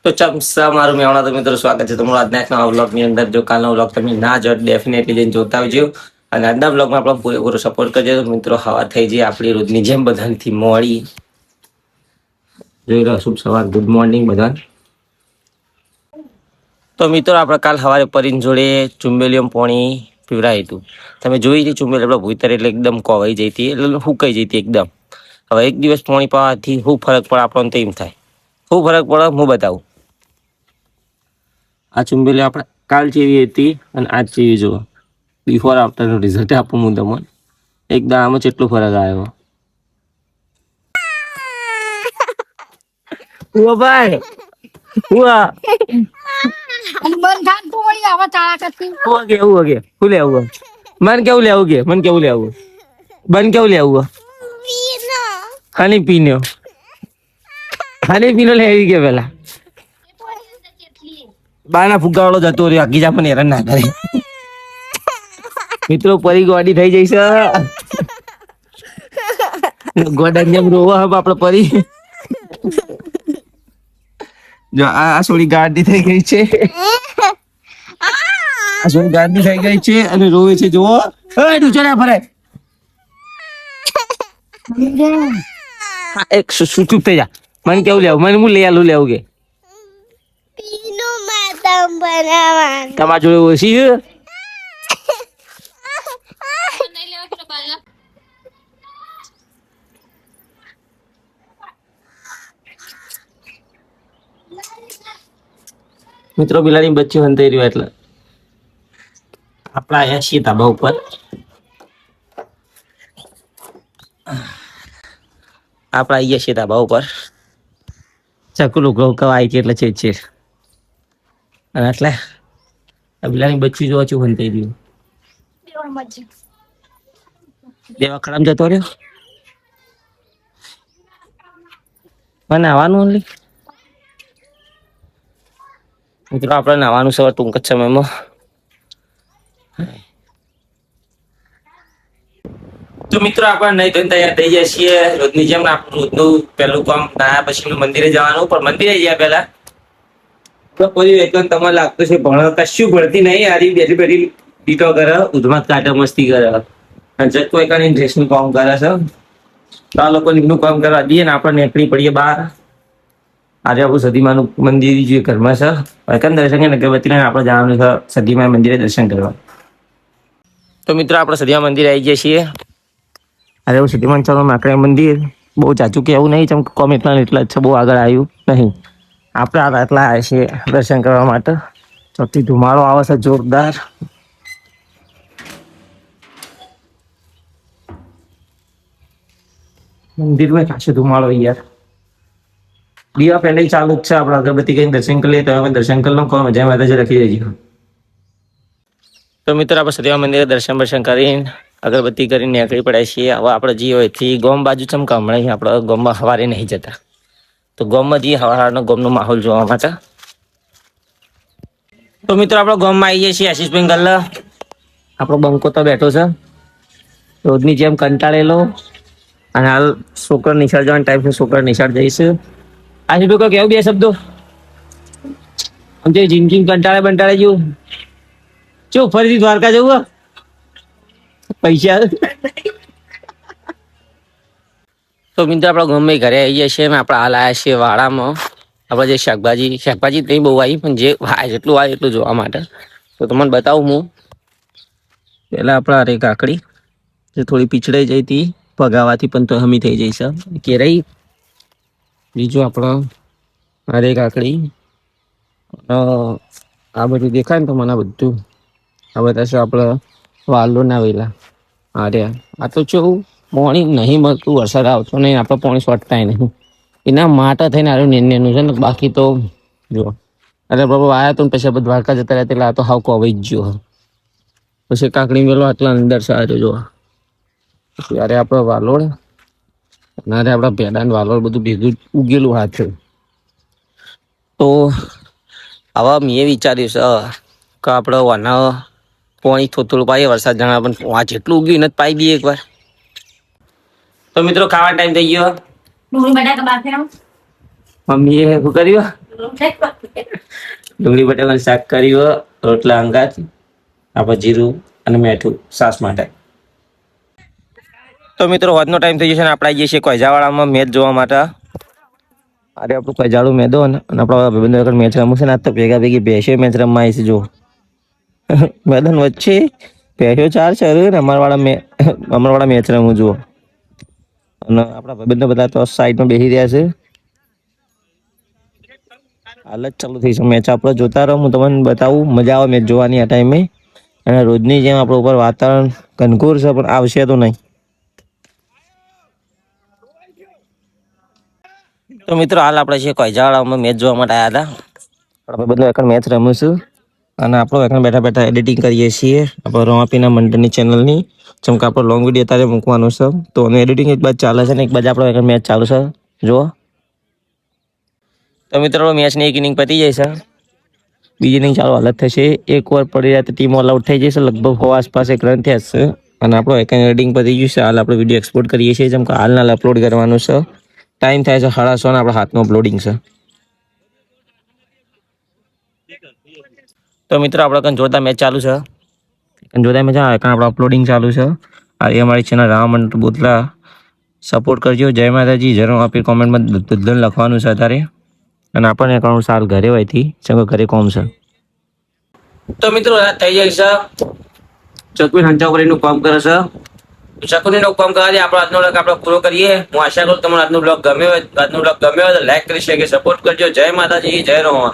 તો ચમસા મારું મેવણા તો મિત્રો સ્વાગત છે તમારું આજના એક નવા વ્લોગની અંદર. જો કાલનો વ્લોગ તમે ના જો ડેફિનેટલી જઈને જોતા આવજો અને આજના વ્લોગમાં આપણો પૂરેપૂરો સપોર્ટ કરજો. તો મિત્રો હવા થઈ જાય આપણી રોજની જેમ બધાથી મોડી. જોઈ લો શુભ સવાર, ગુડ મોર્નિંગ બધા. તો મિત્રો આપણે કાલ સવારે પરીન જોડે ચુંબેલીઓમ પાણી પીવરાયું હતું. તમે જોઈ હતી ચુંબેલી આપણે ભૂતર એટલે એકદમ કોવાઈ જઈ હતી, એટલે હુકાઈ જઈ હતી એકદમ. હવે એક દિવસ પાણી પાવાથી શું ફરક પડે આપણને તો એમ થાય. શું ફરક પડે હું બતાવું. આ ચુંબેલી આપણે કાલ જેવી હતી અને આજ જેવી જુઓ. બિફોર આફ્ટરનું રિઝલ્ટ આપું હું તમને. એકદમ આમાં કેટલો ફરક આવ્યો. ઓ ભાઈ હુઆ મન ખાન પોળી આવા ચાળા કરતી કેવું કે શું લેવું મન કેવું લેવું કે મન કેવું લેવું બન કેવું લેવું હની પીનો લેવી કે પેલા બાના ફુગાવાળો જતો રહ્યો. આગીજા પણ હેરાન ના કરે. મિત્રો પરી ગોડી થઈ જઈશ. ગોડા જેમ રોવા હવે આપડે પરી. જો આ સોળી ગાડી થઈ ગઈ છે. આ સોળી ગાડી થઈ ગઈ છે અને રોવે છે. જુઓ તું ચડ્યા ફરે એક ચૂપ થઈ જા. મને કેવું લેવું, મને હું લઈ આલું લેવું કે તમારા જોડે ઓછી છે. મિત્રો બિલાડી બચ્ચું હંતાઈ રહ્યું એટલે આપણા અહીંયા છીએ ધાબા ઉપર. આપણા અહીંયા છીએ ધાબા ઉપર. ચકલું ઘઉં કવાય છે એટલે છે અને એટલે આ બિલાડી બચ્ચું જોવા છું હંતાઈ રહ્યું. દેવા ખડામ જતો રહ્યો. મને આવવાનું ઓનલી મિત્રો આપણે નાવાનું સવાર ટૂંક જ સમયમાં. તો મિત્રો આપણે નહીં તો તૈયાર થઈ જાય છીએ રોજની જેમ. આપણું રોજનું પહેલું કામ નાયા પછી મંદિરે જવાનું. પણ મંદિરે ગયા પહેલા તો કોઈ વેતન તમને લાગતું છે ભણ કશું ભણતી નહીં. આરી બેઠી બેઠી ટીટો કરે, ઉધમાત કાઢે, મસ્તી કરે અને જતો એક ડ્રેસનું કામ કરે છે. તો આ લોકો એમનું કામ કરવા દઈએ ને આપણે નીકળી પડીએ બહાર. આજે આપણું સદીમાનું મંદિર જે ઘરમાં છે વૈકન દર્શન કે અગરબત્તી આપણે જવાનું છે સદીમા મંદિરે દર્શન કરવા. તો મિત્રો આપણે સદીમા મંદિરે આવી ગયા છીએ. આજે એવું સદીમાન ચાલો માકડા મંદિર બહુ ચાચું કે એવું નહીં. ચમ કોમ એટલા જ છે, બહુ આગળ આવ્યું નહીં. આપણે આ એટલા આવ્યા છીએ દર્શન કરવા માટે. ચોથી ધુમાડો આવે છે જોરદાર. મંદિરમાં ખાસો ધુમાડો યાર. દીવા પહેલે ચાલુ જ છે. આપણે અગરબત્તી કરીને દર્શન કરી લઈએ તો અમે દર્શન કરી લો. કોઈ મજા માતાજી લખી દેજો. તો મિત્રો આપણે સદીમા મંદિરે દર્શન કરીને અગરબત્તી કરીને નીકળી પડ્યા છીએ. હવે આપણે જે હોય થી ગોમ બાજુ ચમકા હમણાં આપણે ગોમમાં સવારે નહીં જતા. તો ગોમમાં જઈએ સવારનો ગોમનો માહોલ જોવા માટે. તો મિત્રો આપણે ગોમમાં આવી જઈએ છીએ. આશીષભાઈ ગલ્લા આપણો બંકો તો બેઠો છે રોજની જેમ કંટાળેલો. અને હાલ છોકરા નિશાળ જવાનો ટાઈમ છે. છોકરા નિશાળ જઈશું. આશીષભાઈ કોઈ કેવું બે શબ્દો સમજે જિંદગી કંટાળે જેવું. ચો ફરીથી દ્વારકા જવું પૈસા. તો મિત્રો આપણા ગામમાં ઘરે આવી જાય છે. આપણે હાલ આવ્યા છીએ વાડામાં. આપણે જે શાકભાજી નહીં બહુ આવી પણ જે જેટલું આવે એટલું જોવા માટે. તો તમને બતાવું હું. પહેલાં આપણા અરે કાકડી જે થોડી પીછડાઈ જઈ હતી પગાવાથી પણ તો હમી થઈ જઈ છે કેરાઈ. બીજું આપણો અરે કાકડી આ બધું દેખાય ને તો મને બધું આ બધા છે આપણે વાલો ના વેલા. અરે આ તો કેવું પાણી નહીં મળતું, વરસાદ આવતો નહીં, આપણે પાણી છોટતાય નહીં. એના માટે થઈને આરું નેનું છે ને. બાકી તો જો અરે બાબા આવ્યા તો પછી આપણે દ્વારકા જતા રહ્યા એટલે આ તો હાવ કોવાઈ જ ગયો. પછી કાકડી મેલો આટલા અંદર સારું જોવા. ત્યારે આપણે વાલોડ અને આપણા ભેડાને વાલોડ બધું ભેગું ઉગેલું હાથ. તો હવે મેં વિચાર્યું છે કે આપણે વાના પાણી થોડું પાઈએ વરસાદ જણા પણ આ જેટલું ઉગ્યું નથી પાઈ દઈએ એકવાર. તો મિત્રો ખાવા ટાઈમ થઈ ગયો. મમ્મીએ શું કર્યું ડુંગળી બટાકાનું શાક કર્યું, રોટલા અંગાત, આપણે જીરું અને મીઠું સાસ માટે. તો મિત્રો આજનો ટાઈમ થઈ જશે ને આપણે આવી જઈએ છીએ કોઈજાવાળામાં મેચ જોવા માટે. અરે આપણું કોઈજાળું મેદાન અને આપણા ભાઈબંધો આગળ મેચ રમવું છે ને આજ તો ભેગા ભેગી બેસીઓ મેચ રમવા આવી છે. જો મેદાન વચ્ચે બેસીઓ 4 છે ને અમારવાળા મેચ રમવું જુઓ. અને આપણા ભાઈબંધો બધા તો સાઈડમાં બેસી રહ્યા છે. હાલ જ ચાલુ થઈ છે મેચ. આપણે જોતા રહો, હું તમને બતાવું. મજા આવે મેચ જોવાની આ ટાઈમે. અને રોજની જેમ આપણું ઉપર વાતાવરણ ઘનઘોર છે પણ આવશે તો નહીં. તો મિત્રો હાલ આપણે છે કોઈજાવાળામાં મેચ જોવા માટે આવ્યા હતા. આપણે બધું એક મેચ રમું છું અને આપણો એક બેઠા બેઠા એડિટિંગ કરીએ છીએ આપણે રોમાપીના મંડળની ચેનલની. જેમ કે આપણો લોંગ વિડીયો અત્યારે મૂકવાનો છે તો એનું એડિટિંગ એક બાજુ ચાલે છે ને એક બાજુ આપણો એક મેચ ચાલુ છે. જુઓ તો મિત્રો મેચની એક ઇનિંગ પતી જાય છે, બીજી ઇનિંગ ચાલુ હાલત થશે. એક ઓવર પડી જાય તો ટીમ ઓલ આઉટ થઈ જશે. લગભગ આસપાસ 1 રન થયા છે અને આપણો એક એડિટિંગ પતી ગયું છે. હાલ આપણે વિડીયો એક્સપોર્ટ કરીએ છીએ. જેમ કે હાલના અપલોડ કરવાનું છે. ટાઈમ થાય છે 6:30 ને આપણા હાથનું અપલોડિંગ છે. તો મિત્રો આપણે કંઈ જોરદાર મેચ ચાલુ છે. જોરદાર મેચ આવે કારણ આપણે અપલોડિંગ ચાલુ છે. આ અમારી ચેનલ રામા બોતલા. સપોર્ટ કરજો. જય માતાજી. જરૂર આપી કોમેન્ટમાં દુધન લખવાનું છે અત્યારે. અને આપણને એકાઉન્ટ સાલ ઘરે હોયથી ચંગો ઘરે કોમ છે. તો મિત્રો રાત થઈ જાય છે. ચકવી હંચા કરીને કામ કરે છે. ચકુનીનો કામ કરવાથી આપણો આજનો બ્લોગ આપણે પૂરો કરીએ. હું આશા કરું તમને આજનો બ્લોગ ગમ્યો હોય તો લાઈક કરી શકે, સપોર્ટ કરજો. જય માતાજી, જય રોમા.